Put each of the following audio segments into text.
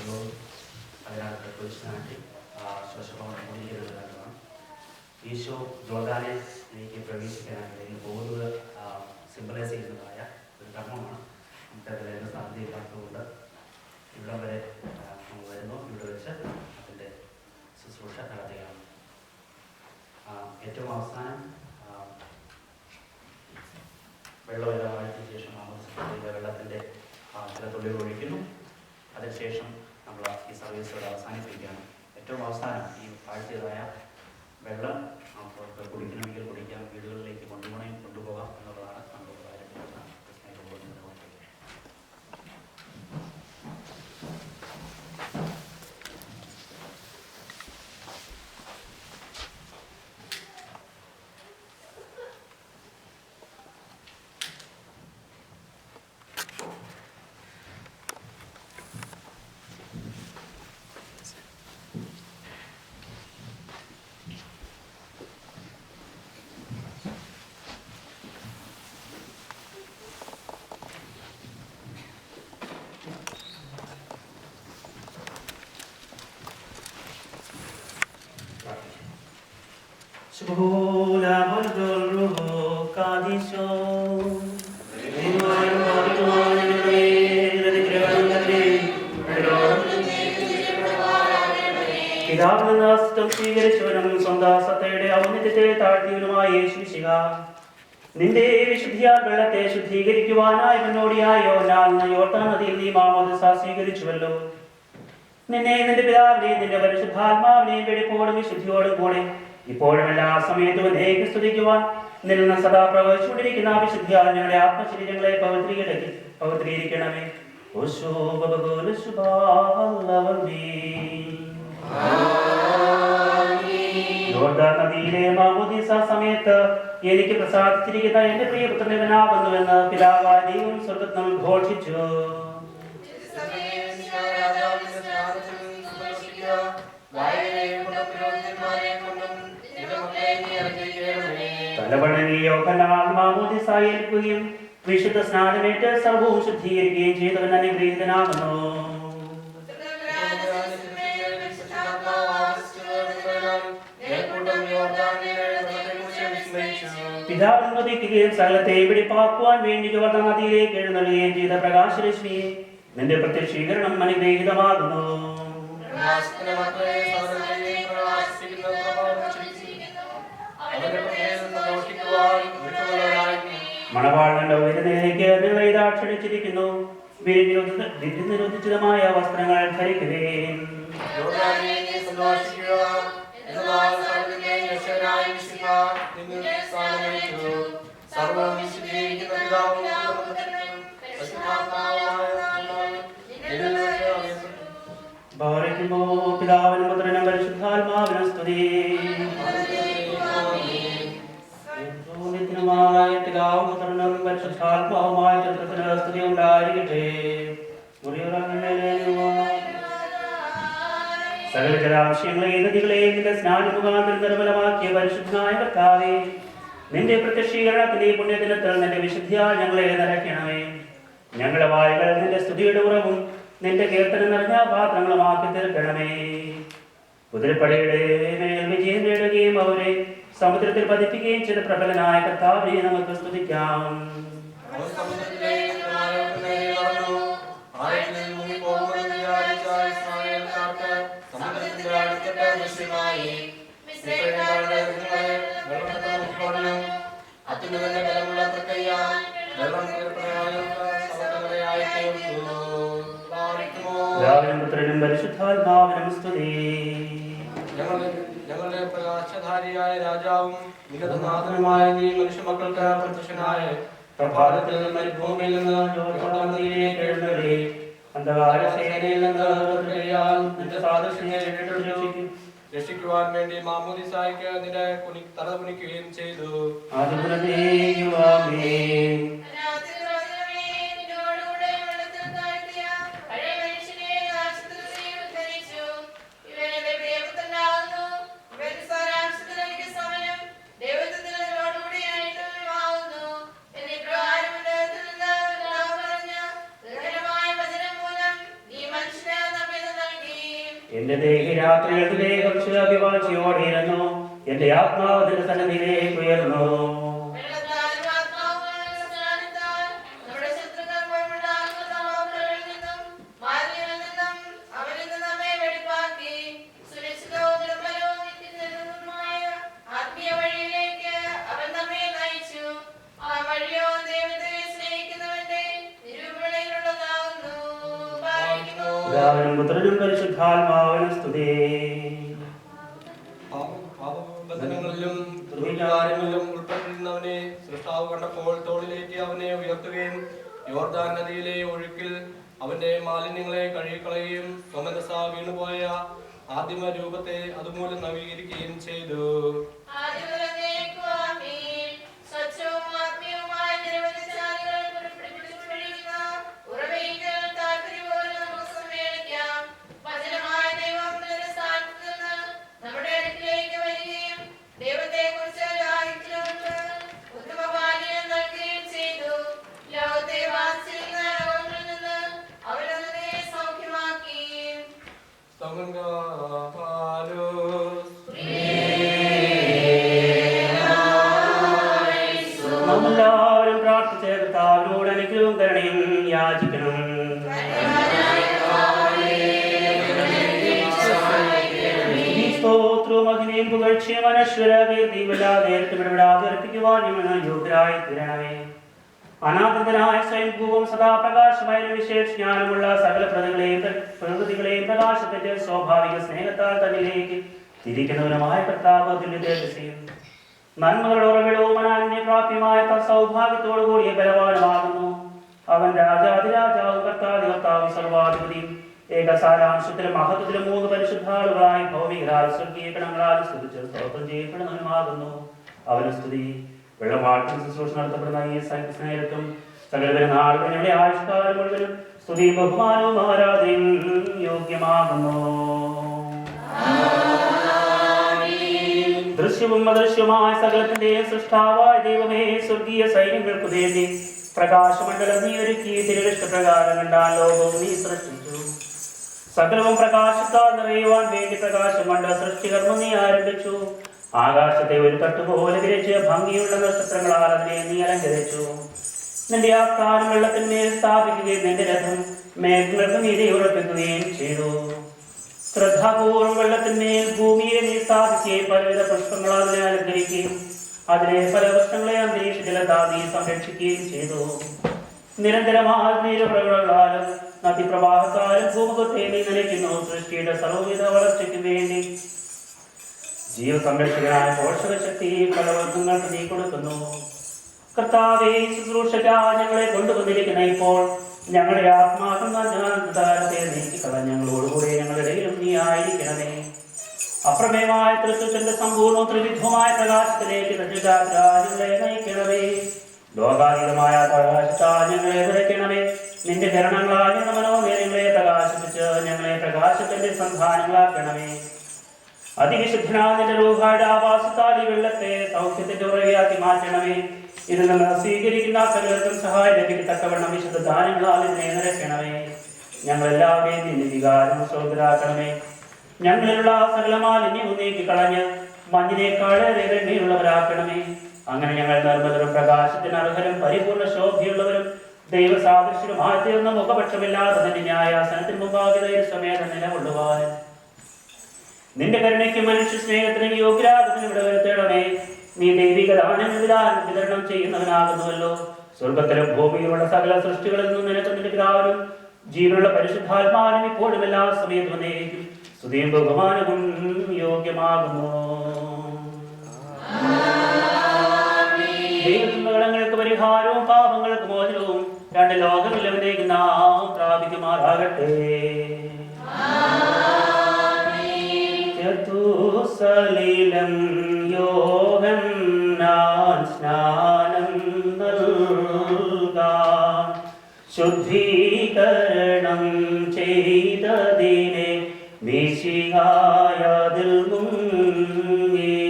വെള്ളവും അതിനകത്ത് കുഴിച്ച് നാട്ടി ശ്വസഭവനം മൂടിക്കുന്നത് കാര്യമാണ്. ഈശോ ജോർദാനെ എനിക്ക് പ്രവേശിക്കാനായിട്ട് എനിക്ക് പോകുന്നത് സിംബലൈസ് ചെയ്യുന്നതായ ഒരു കർമ്മമാണ്. നമുക്കതിൽ എന്ന സാധ്യതയില്ലാത്തതുകൊണ്ട് ഇവിടം വരെ നമ്മൾ വരുന്നു. ഇവിടെ വെച്ച് അതിൻ്റെ ശുശ്രൂഷ നടത്തുകയാണ്. ഏറ്റവും അവസാനം വെള്ളമെല്ലാം വാഴ്ത്തിയ ശേഷം വെള്ളത്തിൻ്റെ ചില തുള്ളികൾ ഒഴിക്കുന്നു. അതിനുശേഷം നമ്മൾ ഈ സർവീസുകൾ അവസാനിപ്പിക്കുകയാണ്. ഏറ്റവും അവസാനം ഈ വാഴ്ത്തിയതായ വെള്ളം നമുക്ക് കുടിക്കണമെങ്കിൽ കുടിക്കാം, വീടുകളിലേക്ക് കൊണ്ടുപോകാം എന്നുള്ളതാണ് നമ്മൾ കാര്യം. Shula Bordoro Kadisho പിതാവിനും സ്വീകരിച്ചവനും സ്വന്താസത്തയുടെ ഔന്നത്യത്തെ താഴ്ത്തിയവനുമായ യേശുമിശിഹ, നിന്റെ വിശുദ്ധിയാൽ വെള്ളത്തെ ശുദ്ധീകരിക്കുവാനായി മുന്നോടിയായോ ഞാൻ യോർദാൻ നദിയിൽ നീ മാമോദിസ സ്വീകരിച്ചുവല്ലോ. നിന്നെ നിന്റെ പിതാവിനെയും നിന്റെ പരിശുദ്ധാത്മാവിനെയും വെടിപ്പോടും വിശുദ്ധിയോടും കൂടെ ഇപ്പോഴും എല്ലാ സമയത്തും എന്നേക്ക് സ്തുതിക്കുവാൻ നിന്ന് സദാ പ്രവഹിച്ചുകൊണ്ടിരിക്കുന്ന വിശുദ്ധിയാൽ ഞങ്ങളുടെ ആത്മശരീരങ്ങളെ പവിത്രീകരിക്കണമേ. യോർദാൻ നദിയിലെ മാമോദീസ സമയത്ത് എനിക്ക് പ്രസാദിച്ചിരിക്കുന്ന എന്റെ പ്രിയപുത്രനാകുന്നുവെന്ന് പിതാവായ ദൈവം സ്വർഗ്ഗത്തിൽ ഘോഷിച്ചു. തലവണങ്ങി യോഹന്നാൻ മാമോദീസായെ ഏൽക്കുകയും വിശുദ്ധ സ്നാനമേറ്റ് സർവ്വവും ശുദ്ധീകരിക്കുകയും ചെയ്തവൻ അനുഗ്രഹീതനാകുന്നു. പിതാവിനെ വധിക്കുകയും സകലത്തെ വെടിപ്പാക്കുവാൻ വേണ്ടി യോർദാൻ നദിയിലേക്ക് എഴുന്നള്ളുകയും ചെയ്ത പ്രകാശരശ്മിയെ നിന്റെ പ്രത്യക്ഷീകരണം അനുഗ്രഹീതമാകുന്നു. മണവാളന്റെ ഉയരത്തിലേക്ക് നിങ്ങളെ ഇതാ ക്ഷണിച്ചിരിക്കുന്നു. നിരോധിതമായ വസ്ത്രങ്ങൾ ധരിക്കുകയും പിതാവിനും പുത്രനും പരിശുദ്ധാത്മാവിനും സ്തുതി. പിതാവും പുത്രനും പരിശുദ്ധാത്മാവുമായ ചരിത്രത്തിന് സ്തുതി ഉണ്ടായിരിക്കട്ടെ. സകല ജലാശയങ്ങളെയും നദികളെയും നിന്റെ സ്നാനമുഖാന്തരം നിർമ്മലമാക്കിയ പരിശുദ്ധനായ കർത്താവേ, നിന്റെ പ്രത്യക്ഷീകരണത്തിന്റെ പുണ്യദിനത്തിൽ നിന്റെ വിശുദ്ധിയാൽ ഞങ്ങളെ നിറയ്ക്കണമേ. ഞങ്ങളുടെ വായുകൾ നിന്റെ സ്തുതിയുടെ ഉറവും നിന്റെ കീർത്തനം നിറഞ്ഞ പാത്രങ്ങളുമാക്കി തീർക്കണമേ. കുതിരപ്പടയുടെ മേൽ വിജയം നേടുകയും അവരെ സമുദ്രത്തിൽ പതിപ്പിക്കുകയും ചെയ്ത പ്രബലനായ കർത്താവിനെ നമുക്ക് സ്തുതിക്കാം. പിതാവിനും പുത്രനും പരിശുദ്ധാത്മാവിനും സ്തുതി. ഞങ്ങളുടെ പ്രകാശധാരിയായ രാജാവും വിഗതനാഥനുമായ നീ മനുഷ്യമക്കൾക്ക് പ്രത്യക്ഷനായ പ്രഭാതത്തിൽ മരുഭൂമിയിൽ നിന്ന് യോർദാൻ നദിയിലേക്ക് എഴുന്നള്ളി അന്ധകാരസേനയിൽ നിന്ന് നിന്റെ സാദൃശ്യത്തെ രക്ഷിക്കുവാൻ വേണ്ടി മാമോദീസായ്ക്ക് നിന്റെ തല കുനിക്കുകയും ചെയ്തു. ും എന്റെ ദേഹിരാത്രികളിലെ കുറച്ച് അഭിവാഞ്ചിയോടെയിരുന്നു. എന്റെ ആത്മാവ് നിന്റെ സന്നിധിയിലേക്ക് ഉയർന്നു. പുത്രനും പരിശുദ്ധാത്മാവിനും സ്തുതി. ബന്ധനങ്ങളിലും ദുർവിചാരങ്ങളിലും ഉൾപ്പെട്ടിരുന്നവനെ സൃഷ്ടാവ് കണ്ടപ്പോൾ തോളിലേക്ക് അവനെ ഉയർത്തുകയും യോർദാൻ നദിയിലെ ഒഴുക്കിൽ അവന്റെ മാലിന്യങ്ങളെ കഴുകിക്കളയുകയും സ്വമനസ വീണുപോയ ആദിമ രൂപത്തെ അതുമൂലം നവീകരിക്കുകയും ചെയ്തു. നമ്മളെല്ലാവരും പ്രാർത്ഥിച്ച കർത്താവിനോട് അനുഗ്രഹവും കരുണയും യാചിക്കണം. സ്തോത്രവും അഗ്നിയും പുകഴ്ചയും അനശ്വര കീർത്തിയും വല്ലാതെ വിടാതെ അർപ്പിക്കുവാൻ ഞങ്ങൾ യോഗ്യരായി തീരണമേ. അനാഥനായ സ്വയംഭൂവും സദാപ്രകാശമായ വിശേഷജ്ഞാനമുള്ള സകല പ്രകൃതികളെയും പ്രകാശത്തിന്റെ സ്വാഭാവിക സ്നേഹത്താൽ തന്നിലേക്ക് തിരിക്കുന്നവരുമായ കർത്താവ് തുല്യതയും നന്മകളുടെ ഉറവിടവും അനാന്യപ്രാപ്യമായ സൗഭാഗ്യത്തോടു കൂടിയ ബലവാനുമാകുന്നു. അവൻ രാജാതിരാജാവും കർത്താധികർത്താവും സർവാധിപതിയും ഏകസാരാംശത്തിലും മഹത്വത്തിലും 3 പരിശുദ്ധാളുകളായി ഭൗമികരാൽ സ്വർഗീയ ഗണങ്ങളാൽ സ്തുതിച്ച് സ്തോത്രം ചെയ്യപ്പെടുന്നവനുമാകുന്നു. അവന് സ്തുതി. വെള്ളമാട്ടിൽ ശുശ്രൂഷ നടത്തപ്പെടുന്ന ഈ സ്നേഹത്തും സകലവരും നാളുകൾ ഞങ്ങളുടെ ആവിഷ്കാരം മുഴുവനും സ്തുതിയും ബഹുമാനവും ആരാധനയും യോഗ്യമാകുന്നു. ദൃശ്യവും അദൃശ്യവുമായ സകലത്തിന്റെയും സൃഷ്ടാവായ ദൈവമേ, സ്വർഗീയ സൈന്യങ്ങൾക്ക് വേണ്ടി പ്രകാശമണ്ഡലം നീ ഒരുക്കി തിരുവിഷ്ടപ്രകാരം കണ്ടാൽ ലോകവും നീ സൃഷ്ടിച്ചു. സകലവും പ്രകാശത്താൽ നിറയുവാൻ വേണ്ടി പ്രകാശമണ്ഡല സൃഷ്ടികർമ്മം നീ ആരംഭിച്ചു. ആകാശത്തെ ഒരു തട്ടുപോലെ വിരിച്ച് ഭംഗിയുള്ള നക്ഷത്രങ്ങളാൽ അതിനെ നീ അലങ്കരിച്ചു. നിന്റെ ആസ്ഥാനം വെള്ളത്തിന്മേൽ സ്ഥാപിക്കുകയും നിന്റെ രഥം മേഘങ്ങൾക്ക് മീതെ ഉറപ്പിക്കുകയും ചെയ്തു. ശ്രദ്ധാപൂർവ്വം വെള്ളത്തിന്മേൽ ഭൂമിയെ നീ സ്ഥാപിക്കുകയും പലവിധ പുഷ്പങ്ങളാൽ അതിനെ അലങ്കരിക്കുകയും അതിനെ പല വൃക്ഷങ്ങളെ അന്തരീക്ഷത്തിലെത്താതെ നീ സംരക്ഷിക്കുകയും ചെയ്തു. നിരന്തരമായ നീരപ്രകളാലും നദിപ്രവാഹത്താലും ഭൂമുഖത്തെ നീ നനയ്ക്കുന്നു. സൃഷ്ടിയുടെ സർവ്വവിധ വളർച്ചയ്ക്ക് വേണ്ടി ജീവസംരക്ഷകനായ പോഷകശക്തി പല വർഗങ്ങൾക്ക് നീ കൊടുക്കുന്നു. കർത്താവേ, ശുശ്രൂഷയ്ക്കാ ഞങ്ങളെ കൊണ്ടുവന്നിരിക്കുന്ന ഇപ്പോൾ ഞങ്ങളുടെ ആത്മാക്കളത്തെ നീക്കിക്കളഞ്ഞ ഞങ്ങളോടുകൂടെ ഞങ്ങളുടെ ഇടയിലും നീ ആയിരിക്കണമേ. അപ്രമേയമായ തൃത്വത്തിന്റെ സമ്പൂർണ്ണ ത്രിവിധമായ പ്രകാശത്തിലേക്ക് ഞങ്ങളെ നയിക്കണമേ. ലോകാതീതമായ പ്രകാശത്താൽ ഞങ്ങളെ നിറയ്ക്കണമേ. നിന്റെ കരണങ്ങളാൽ ഞങ്ങളുടെ മനോനേരങ്ങളെ പ്രകാശിപ്പിച്ച് ഞങ്ങളെ പ്രകാശത്തിന്റെ സന്ധാനങ്ങളാക്കണമേ. അതിവിശുദ്ധനായ നിന്റെ രൂപയുടെ ആവാസത്താൽ ഈ വെള്ളത്തെ സൗഖ്യത്തിന്റെ ഉറവിയാക്കി മാറ്റണമേ. ഇതിൽ നിന്ന് സ്വീകരിക്കുന്ന സകലർക്കും സഹായം ലഭിക്കത്തക്കവണ്ണം വിശുദ്ധ ദാനങ്ങളാൽ ഇതിനെ നിറയ്ക്കണമേ. ഞങ്ങളെല്ലാവരെയും നിന്റെ വികാരം സ്വതന്ത്രരാക്കണമേ. ഞങ്ങളിലുള്ള സകല മാലിന്യവും നീക്കിക്കളഞ്ഞ് മഞ്ഞിനേക്കാളേറെ വെണ്മയുള്ളവരാക്കണമേ. അങ്ങനെ ഞങ്ങൾ നിർമ്മലരും പ്രകാശത്തിന് അർഹരും പരിപൂർണ്ണ ശോഭയുള്ളവരും ദൈവസാദൃശ്യരുമായി തീർന്ന മുഖപക്ഷമില്ലാതെ തന്നെ ന്യായാസനത്തിന് മുമ്പാകെ സമേതം നിലകൊള്ളുവാൻ നിന്റെ കരുണയ്ക്കും മനുഷ്യ സ്നേഹത്തിനും യോഗ്യരാകുന്നതിന് ഇവിടെ വരുത്തേണമേ. നീ ദൈവിക ദാനങ്ങൾ വിതരണം ചെയ്യുന്നവനാകുന്നുവല്ലോ. സ്വർഗത്തിലും ഭൂമിയിലുള്ള സകല സൃഷ്ടികളിൽ നിന്നും നിനക്ക് നിന്റെ പിതാവിനും ജീവനുള്ള പരിശുദ്ധാത്മാവിനും ഇപ്പോഴും എല്ലാ സമയത്തും നയിക്കും സ്തുതിയും ബഹുമാനവും യോഗ്യമാകുന്നു. ദൈവങ്ങൾക്ക് പരിഹാരവും പാപങ്ങൾക്ക് മോചനവും 2 ലോകങ്ങളിലും നാം പ്രാപിക്കുമാറാകട്ടെ. സലിലം യോഹന്നാൻ സ്നാനം നൽകാൻ ശുദ്ധീകരണം ചെയ്തതിനെ മിശിഹായതിൽ മുങ്ങി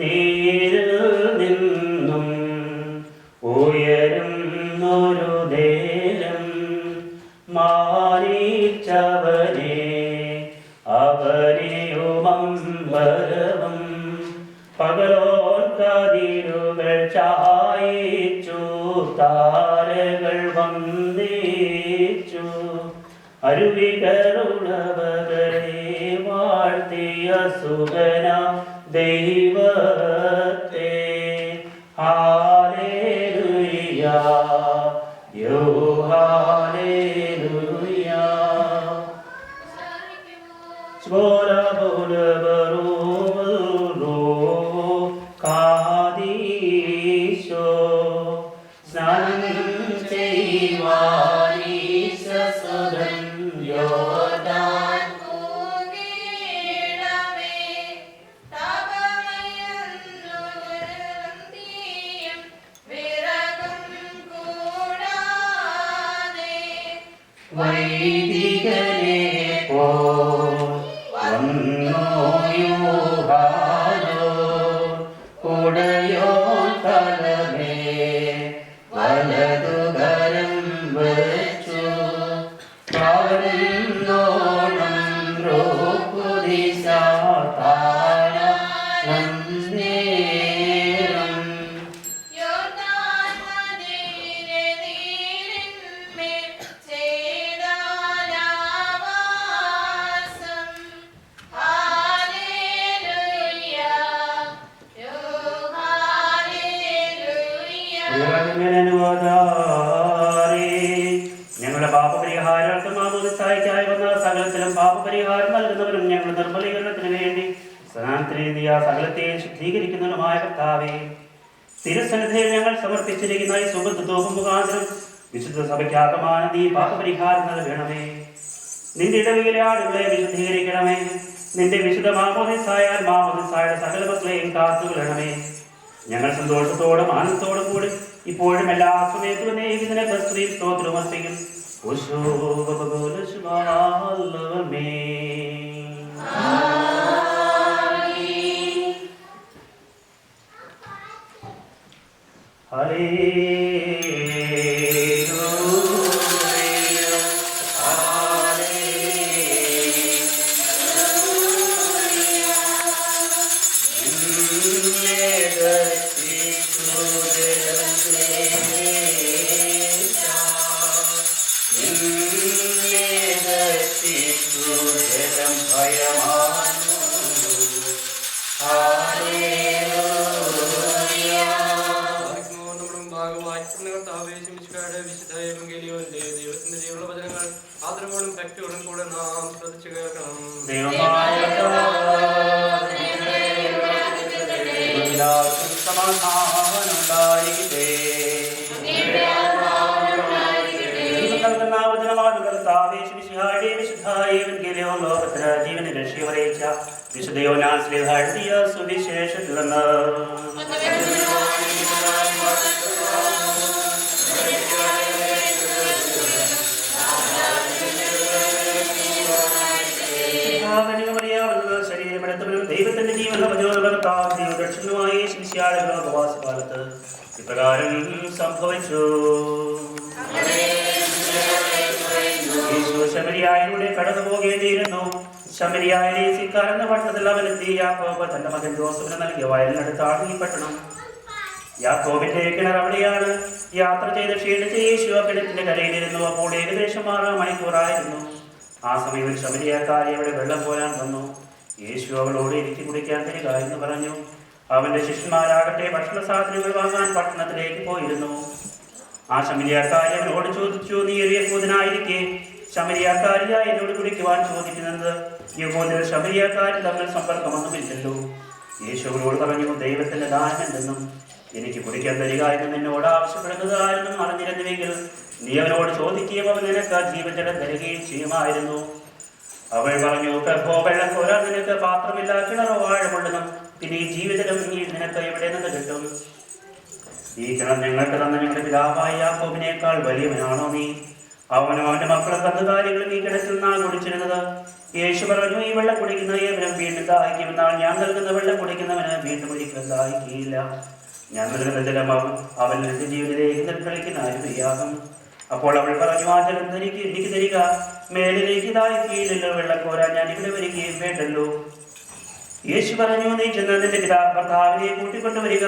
നീരിൽ നിന്നും ഉയരുന്നൊരു നേരം മാനിച്ചവനെ ബലവും പകലോൽക്കതിരുകൾ ചായിച്ചു താരകൾ വന്ദിച്ചു അരുവികളുള്ളവരെ വാഴ്ത്തിയ സുഗന ദൈവത്തെ ഹല്ലേലൂയ യോ hallelujah Svora bola barolo kadisho Snanam chevani sasadan Yordan Kunirame Tabamayannu Nirandiyam Viragam Kudane Vaidigane po വന്നോയുഹാരോ കുടയോൻ തലമേ വലതുകരം വച്ചു പവന്നോണം രോകുദിശാതാന നന്ദേരം Yordan Madine Nirinme Chedalavasam Hallelujah Yo Hallelujah ഞങ്ങളുടെ പാപപരിഹാരത്തിൽ മാമോദിസായ്ക്കായി വന്ന സകലത്തിലും പാപപരിഹാരം നൽകുന്നവരും ഞങ്ങളുടെ നിർമ്മലീകരണത്തിന് വേണ്ടി സ്നാനത്തിനെഴുതിയ സകലത്തെയും ശുദ്ധീകരിക്കുന്നവരുമായ കർത്താവേ തിരുസന്നിധിയിൽ ഞങ്ങൾ സമർപ്പിച്ചിരിക്കുന്ന ഈ സുഗന്ധതോപം മുഖാന്തരം വിശുദ്ധ സഭയ്ക്കാകമാന നീ പാപപരിഹാരം നൽകണമേ. നിന്റെ ഇടവിലെ ആളുകളെ വിശുദ്ധീകരിക്കണമേ. നിന്റെ വിശുദ്ധ മാമോദിസായാൽ മാമോദിസായുടെ സകല മക്കളെയും കാത്തുകൊള്ളണമേ. ഞങ്ങൾ സന്തോഷത്തോടും ആനന്ദത്തോടും കൂടി ഇപ്പോഴും എല്ലാ സമയത്തും ഇതിനെ സ്ത്രീ സ്തോത്രവും അർപ്പിക്കും. ദൈവത്തിന്റെ ജീവനുള്ള വചനങ്ങൾ ആദരവോടും ഭക്തിയോടും കൂടെ നാം ശ്രദ്ധിച്ചു കേൾക്കണം. ജീവനെ രക്ഷയറിയിച്ച വിശുദ്ധ യോഹന്നാൻ ശ്ലീഹ എഴുതിയ സുവിശേഷത്തിൽ നിന്ന് ശരീരമെടുത്തവരും ദൈവത്തിന്റെ ജീവനുള്ള ദക്ഷിണമായി ശിഷ്യാളുകളുടെ ഉപവാസകാലത്ത് ഇപ്രകാരം സംഭവിച്ചു. ശമരിയായിലൂടെ കടന്നു പോകേണ്ടിയിരുന്നു. ശമരിയായിലെ സിക്കാർ എന്ന പട്ടണത്തിൽ അവനെത്തി. യാക്കോബ് തന്റെ മകൻ ജോസഫിന് നൽകിയ വയലിനടുത്താണ് ഈ പട്ടണം. യാക്കോബിന്റെ കിണർ അവിടെയാണ്. യാത്ര ചെയ്ത് ക്ഷീണിച്ച് യേശു ആ കിണറ്റിന്റെ കരയിലിരുന്നു. അപ്പോൾ ഏകദേശം 6 മണിക്കൂറായിരുന്നു. ആ സമയം ഒരു ശമരിയാക്കാരി അവിടെ വെള്ളം കോരാൻ വന്നു. യേശു അവളോട് എനിക്ക് കുടിക്കാൻ തരിക എന്ന് പറഞ്ഞു. അവന്റെ ശിഷ്യന്മാരാകട്ടെ ഭക്ഷണ സാധനങ്ങൾ വാങ്ങാൻ പട്ടണത്തിലേക്ക് പോയിരുന്നു. ആ ശമരിയാക്കാരി അവനോട് ചോദിച്ചു, നീ ഒരു യഹൂദനായിരിക്കെ ശമരിയാക്കാരിയായി എന്നോട് കുടിക്കുവാൻ ചോദിക്കുന്നത്? യഹൂദർ ശമരിയാക്കാരി തമ്മിൽ സമ്പർക്കമൊന്നുമില്ലല്ലോ. യേശു അവരോട് പറഞ്ഞു, ദൈവത്തിന്റെ ദാനം എന്തെന്നും എനിക്ക് കുടിക്കാൻ തരിക എന്ന് നിന്നോട് ആവശ്യപ്പെടുന്നത് ആരെന്നും അറിഞ്ഞിരുന്നുവെങ്കിൽ നീ അവനോട് ചോദിക്കുകയും അവൻ നിനക്ക് ജീവജലം തരികയും ചെയ്യുമായിരുന്നു. അവൾ പറഞ്ഞു, പ്രഭോ, വെള്ളം കോരാൻ നിനക്ക് പാത്രമില്ല, കിണറോ ആഴമുള്ളതും, പിന്നെ ഈ ജീവിതം നിനക്ക് എവിടെ നിന്ന് കിട്ടും? ഈ കിണർ ഞങ്ങൾക്ക് തന്ന ഞങ്ങളുടെ പിതാവായ യാക്കോബിനേക്കാൾ വലിയവനാണോ നീ? അവനും അവന്റെ മക്കളും കന്നുകാലികളും ഈ കിണറ്റിൽ നിന്നാണ് കുടിച്ചിരുന്നത്. യേശു പറഞ്ഞു, ഈ വെള്ളം കുടിക്കുന്ന ഏവരും വീണ്ടും ദാഹിക്കുമെന്നാൽ ഞാൻ നൽകുന്ന വെള്ളം കുടിക്കുന്നവന് വീണ്ടും ഒരിക്കലും ദാഹിക്കുകയില്ല. ഞാൻ നൽകുന്ന ജലം അവൻ ജീവനിലേക്ക് നിർക്കളിക്കുന്ന അരുവിയാകും. അപ്പോൾ അവൾ പറഞ്ഞു, ആ ജലം എനിക്ക് തരിക, മേലിലേക്ക് ദാഹിക്കുകയില്ലല്ലോ, വെള്ളം കോരാൻ ഞാൻ ഇവിടെ വരികയും വേണ്ടല്ലോ. യേശു പറഞ്ഞു, നീ ചെന്ന് നിന്റെ ഭർത്താവിനെ കൂട്ടിക്കൊണ്ടുവരിക.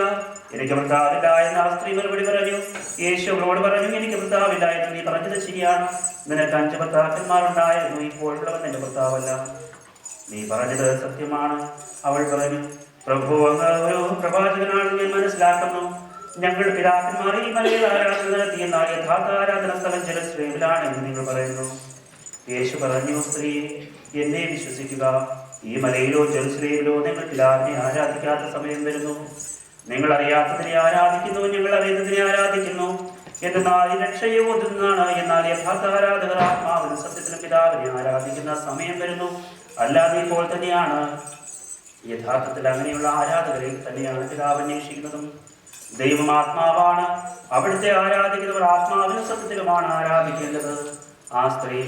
എനിക്ക് ഭർത്താവില്ല എന്ന് ആ സ്ത്രീ മറുപടി പറഞ്ഞു. യേശു അവളോട് പറഞ്ഞു, എനിക്ക് ഭർത്താവില്ല എന്ന് നീ പറഞ്ഞത് ശരിയാണ്. നിനക്ക് 5 ഭർത്താക്കന്മാരുണ്ടായിരുന്നു, ഇപ്പോഴുള്ളവൻ നിന്റെ ഭർത്താവല്ല. നീ പറഞ്ഞത് സത്യമാണ്. അവൾ പറഞ്ഞു, പ്രഭു, അങ്ങ് ഒരു പ്രവാചകനാണെന്ന് ഞാൻ മനസ്സിലാക്കുന്നു. ഞങ്ങൾ പിതാക്കന്മാർ ഈ മലയിൽ ആരാധന നടത്തി, എന്നാൽ യഥാർത്ഥ ആരാധന സ്ഥലം ജെറുസലേമിലാണ് എന്ന് നിങ്ങൾ പറയുന്നു. യേശു പറഞ്ഞു, സ്ത്രീയെ, എന്നെ വിശ്വസിക്കുക. ഈ മലയിലോ ജെറുസലേമിലോ നിങ്ങൾ പിതാവിനെ ആരാധിക്കാത്ത സമയം വരുന്നു. നിങ്ങൾ അറിയാത്തതിനെ ആരാധിക്കുന്നു, ഞങ്ങൾ അറിയുന്നതിനെ ആരാധിക്കുന്നു. എന്നാൽ രക്ഷയോ ഒന്നാണ്. എന്നാൽ യഥാർത്ഥ ആരാധകർ ആത്മാവിനും സത്യത്തിനും പിതാവിനെ ആരാധിക്കുന്ന സമയം വരുന്നു. അല്ലാതെ ഇപ്പോൾ തന്നെയാണ്. യഥാർത്ഥത്തിൽ അങ്ങനെയുള്ള ആരാധകരെ തന്നെയാണ് പിതാവ് അന്വേഷിക്കുന്നതും. ദൈവം ആത്മാവാണ്. അവിടുത്തെ ആരാധിക്കുന്നവർ ആത്മാവിനും സത്യത്തിലുമാണ് ആരാധിക്കേണ്ടത്. ആ സ്ത്രീ